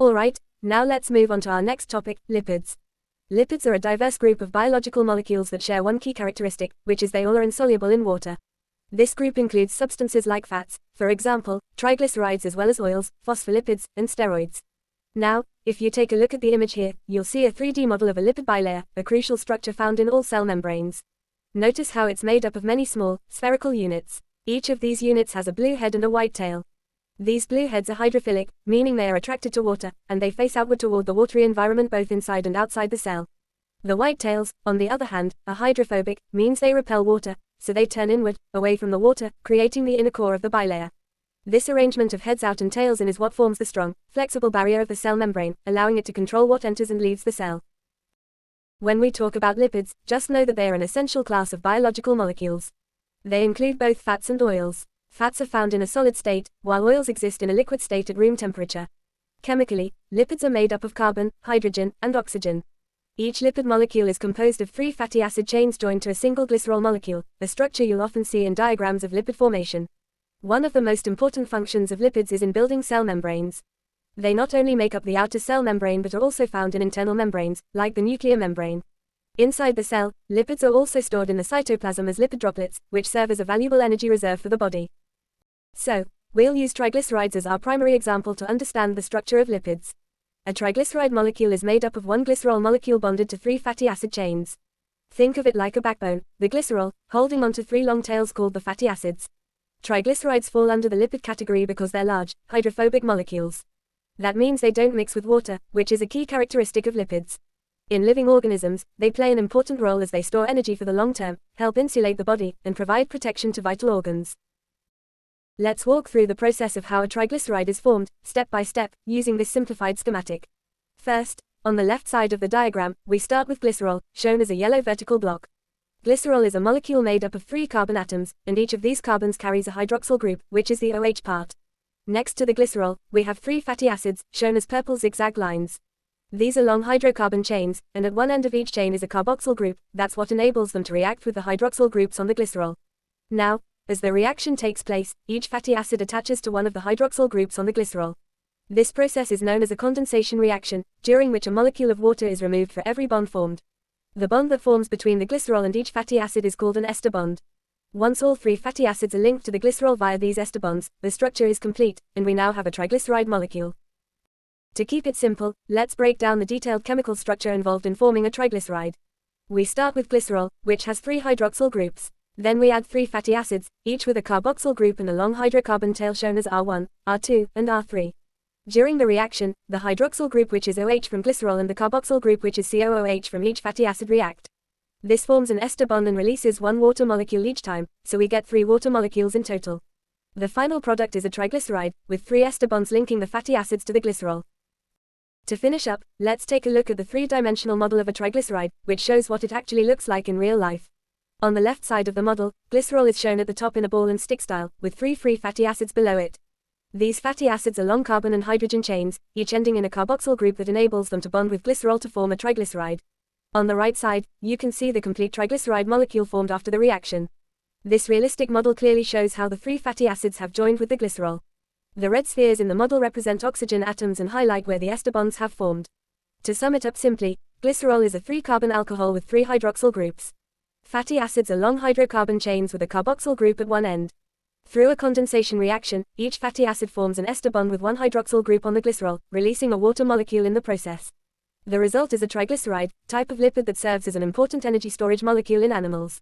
Alright, now let's move on to our next topic, lipids. Lipids are a diverse group of biological molecules that share one key characteristic, which is they all are insoluble in water. This group includes substances like fats, for example, triglycerides, as well as oils, phospholipids, and steroids. Now, if you take a look at the image here, you'll see a 3D model of a lipid bilayer, a crucial structure found in all cell membranes. Notice how it's made up of many small, spherical units. Each of these units has a blue head and a white tail. These blue heads are hydrophilic, meaning they are attracted to water, and they face outward toward the watery environment both inside and outside the cell. The white tails, on the other hand, are hydrophobic, means they repel water, so they turn inward, away from the water, creating the inner core of the bilayer. This arrangement of heads out and tails in is what forms the strong, flexible barrier of the cell membrane, allowing it to control what enters and leaves the cell. When we talk about lipids, just know that they are an essential class of biological molecules. They include both fats and oils. Fats are found in a solid state, while oils exist in a liquid state at room temperature. Chemically, lipids are made up of carbon, hydrogen, and oxygen. Each lipid molecule is composed of 3 fatty acid chains joined to a single glycerol molecule, a structure you'll often see in diagrams of lipid formation. One of the most important functions of lipids is in building cell membranes. They not only make up the outer cell membrane but are also found in internal membranes, like the nuclear membrane. Inside the cell, lipids are also stored in the cytoplasm as lipid droplets, which serve as a valuable energy reserve for the body. So, we'll use triglycerides as our primary example to understand the structure of lipids. A triglyceride molecule is made up of one glycerol molecule bonded to 3 fatty acid chains. Think of it like a backbone, the glycerol, holding onto 3 long tails called the fatty acids. Triglycerides fall under the lipid category because they're large, hydrophobic molecules. That means they don't mix with water, which is a key characteristic of lipids. In living organisms, they play an important role as they store energy for the long term, help insulate the body, and provide protection to vital organs. Let's walk through the process of how a triglyceride is formed, step by step, using this simplified schematic. First, on the left side of the diagram, we start with glycerol, shown as a yellow vertical block. Glycerol is a molecule made up of 3 carbon atoms, and each of these carbons carries a hydroxyl group, which is the OH part. Next to the glycerol, we have 3 fatty acids, shown as purple zigzag lines. These are long hydrocarbon chains, and at one end of each chain is a carboxyl group. That's what enables them to react with the hydroxyl groups on the glycerol. Now, as the reaction takes place, each fatty acid attaches to one of the hydroxyl groups on the glycerol. This process is known as a condensation reaction, during which a molecule of water is removed for every bond formed. The bond that forms between the glycerol and each fatty acid is called an ester bond. Once all 3 fatty acids are linked to the glycerol via these ester bonds, the structure is complete, and we now have a triglyceride molecule. To keep it simple, let's break down the detailed chemical structure involved in forming a triglyceride. We start with glycerol, which has 3 hydroxyl groups. Then we add 3 fatty acids, each with a carboxyl group and a long hydrocarbon tail shown as R1, R2, and R3. During the reaction, the hydroxyl group, which is OH from glycerol, and the carboxyl group, which is COOH from each fatty acid, react. This forms an ester bond and releases 1 water molecule each time, so we get 3 water molecules in total. The final product is a triglyceride, with 3 ester bonds linking the fatty acids to the glycerol. To finish up, let's take a look at the 3-dimensional model of a triglyceride, which shows what it actually looks like in real life. On the left side of the model, glycerol is shown at the top in a ball and stick style, with 3 free fatty acids below it. These fatty acids are long carbon and hydrogen chains, each ending in a carboxyl group that enables them to bond with glycerol to form a triglyceride. On the right side, you can see the complete triglyceride molecule formed after the reaction. This realistic model clearly shows how the 3 fatty acids have joined with the glycerol. The red spheres in the model represent oxygen atoms and highlight where the ester bonds have formed. To sum it up simply, glycerol is a 3-carbon alcohol with 3 hydroxyl groups. Fatty acids are long hydrocarbon chains with a carboxyl group at one end. Through a condensation reaction, each fatty acid forms an ester bond with 1 hydroxyl group on the glycerol, releasing a water molecule in the process. The result is a triglyceride, type of lipid that serves as an important energy storage molecule in animals.